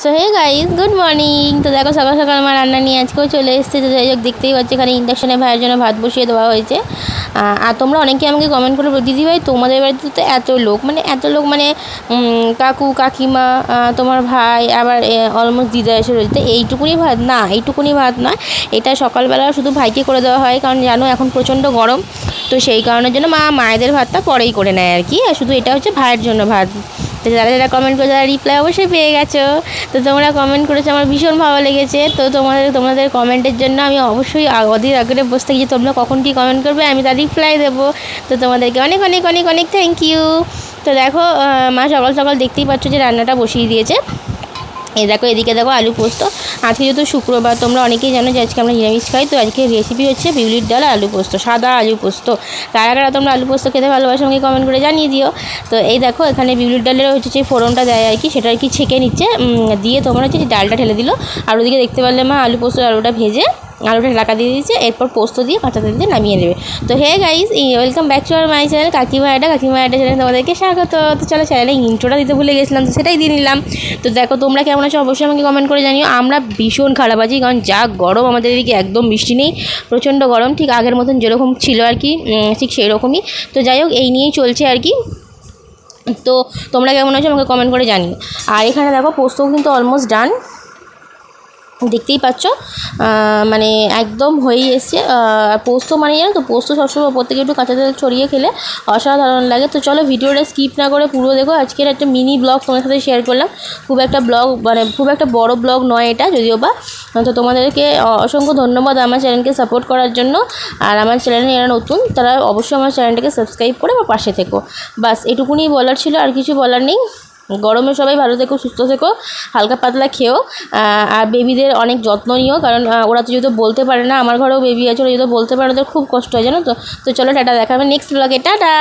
So hey guys, good morning. তো দেখো সকাল সকাল আমার রান্না নিয়ে আজকেও চলে এসেছে। তো যাই হোক, দেখতেই পাচ্ছি এখানে ইন্ডাকশানে ভাইয়ের জন্য ভাত বসিয়ে দেওয়া হয়েছে। আর তোমরা অনেকে আমাকে কমেন্ট করে দিদি ভাই তোমাদের বাড়িতে তো এত লোক মানে কাকু কাকিমা, তোমার ভাই, আবার অলমোস্ট দিদা এসে রয়েছে, তো এইটুকুনি ভাত না, এইটুকুনি ভাত নয়, এটা সকালবেলা শুধু ভাইকে করে দেওয়া হয়, কারণ জানো এখন প্রচণ্ড গরম। তো সেই কারণের জন্য মায়েদের ভাতটা পরেই করে নেয় আর কি, আর শুধু এটা হচ্ছে ভাইয়ের জন্য ভাত। তো যারা যারা কমেন্ট করে তারা রিপ্লাই অবশ্যই পেয়ে গেছো। তো তোমরা কমেন্ট করেছো, আমার ভীষণ ভালো লেগেছে। তো তোমাদের কমেন্টের জন্য আমি অবশ্যই অধীর আগ্রহে বসে থাকি যে তোমরা কখন কী কমেন্ট করবে, আমি তার রিপ্লাই দেবো। তো তোমাদেরকে অনেক অনেক অনেক অনেক থ্যাংক ইউ। তো দেখো মা সকাল সকাল দেখতেই পাচ্ছ যে রান্নাটা বসিয়ে দিয়েছে। এই দেখো, এদিকে দেখো আলু পোস্ত। আজকে যেহেতু শুক্রবার, তোমরা অনেকেই জানো যে আজকে আমরা নিরামিষ খাই। তো আজকে রেসিপি হচ্ছে বিউলির ডাল আলু পোস্ত, সাদা আলু পোস্ত। কারা কারা তোমরা আলু পোস্ত খেতে ভালোবাসো আমাকে কমেন্ট করে জানিয়ে দিও। তো এই দেখো এখানে বিউলির ডালের হচ্ছে যে ফোড়নটা দেয় আর কি, সেটা আর কি ছেঁকে নিচ্ছে, দিয়ে তোমরা হচ্ছে যে ডালটা ঢেলে দিল। আর ওদিকে দেখতে পারলে মা আলু পোস্ত আলুটা ভেজে আলুটা ঢাকা দিয়ে দিয়েছে, এরপর পোস্ত দিয়ে কাঁচা তেল দিয়ে নামিয়ে নেবে। তো hey guys, welcome back to আর মাই চ্যানেল কাকিমা আড্ডা চ্যানেলে তোমাদেরকে স্বাগত। তো চলো, চ্যানেলে ইন্ট্রোটা দিতে ভুলে গেছিলাম, তো সেটাই দিয়ে নিলাম। তো দেখো তোমরা কেমন আছো অবশ্যই আমাকে কমেন্ট করে জানিও। আমরা ভীষণ খারাপ আছি, কারণ যা গরম আমাদের এদিকে, একদম বৃষ্টি নেই, প্রচণ্ড গরম, ঠিক আগের মতন যেরকম ছিল আর কি, ঠিক সেই রকমই। তো যাই হোক, এই নিয়েই চলছে আর কি। তো তোমরা কেমন আছো আমাকে কমেন্ট করে জানিও। আর এখানে দেখো পোস্তও কিন্তু অলমোস্ট ডান, দেখতেই পাচ্ছ, মানে একদম হয়েই এসছে। পোস্ত মানে জানো তো, পোস্ত সবসময় ওপর থেকে একটু কাঁচা তেল ছড়িয়ে খেলে অসাধারণ লাগে। তো চলো ভিডিওটা স্কিপ না করে পুরো দেখো। আজকের একটা মিনি ব্লগ তোমার সাথে শেয়ার করলাম, খুব একটা ব্লগ মানে খুব একটা বড় ব্লগ নয় এটা যদিও বা। তো তোমাদেরকে অসংখ্য ধন্যবাদ আমার চ্যানেলকে সাপোর্ট করার জন্য। আর আমার চ্যানেলে যারা নতুন তারা অবশ্যই আমার চ্যানেলটাকে সাবস্ক্রাইব করে আমার পাশে থেকো। বাস এটুকুনি বলার ছিল, আর কিছু বলার নেই। গরমে সবাই ভালো থেকো, সুস্থ থেকো, হালকা পাতলা খেও। আর বেবিদের অনেক যত্ন নিও, কারণ ওরা তো যেহেতু বলতে পারে না, আমার ঘরেও বেবি আছে, ওরা যেহেতু বলতে পারে, ওদের খুব কষ্ট হয় জানো তো। তো চলো টাটা, দেখাবে নেক্সট ব্লগে, টাটা।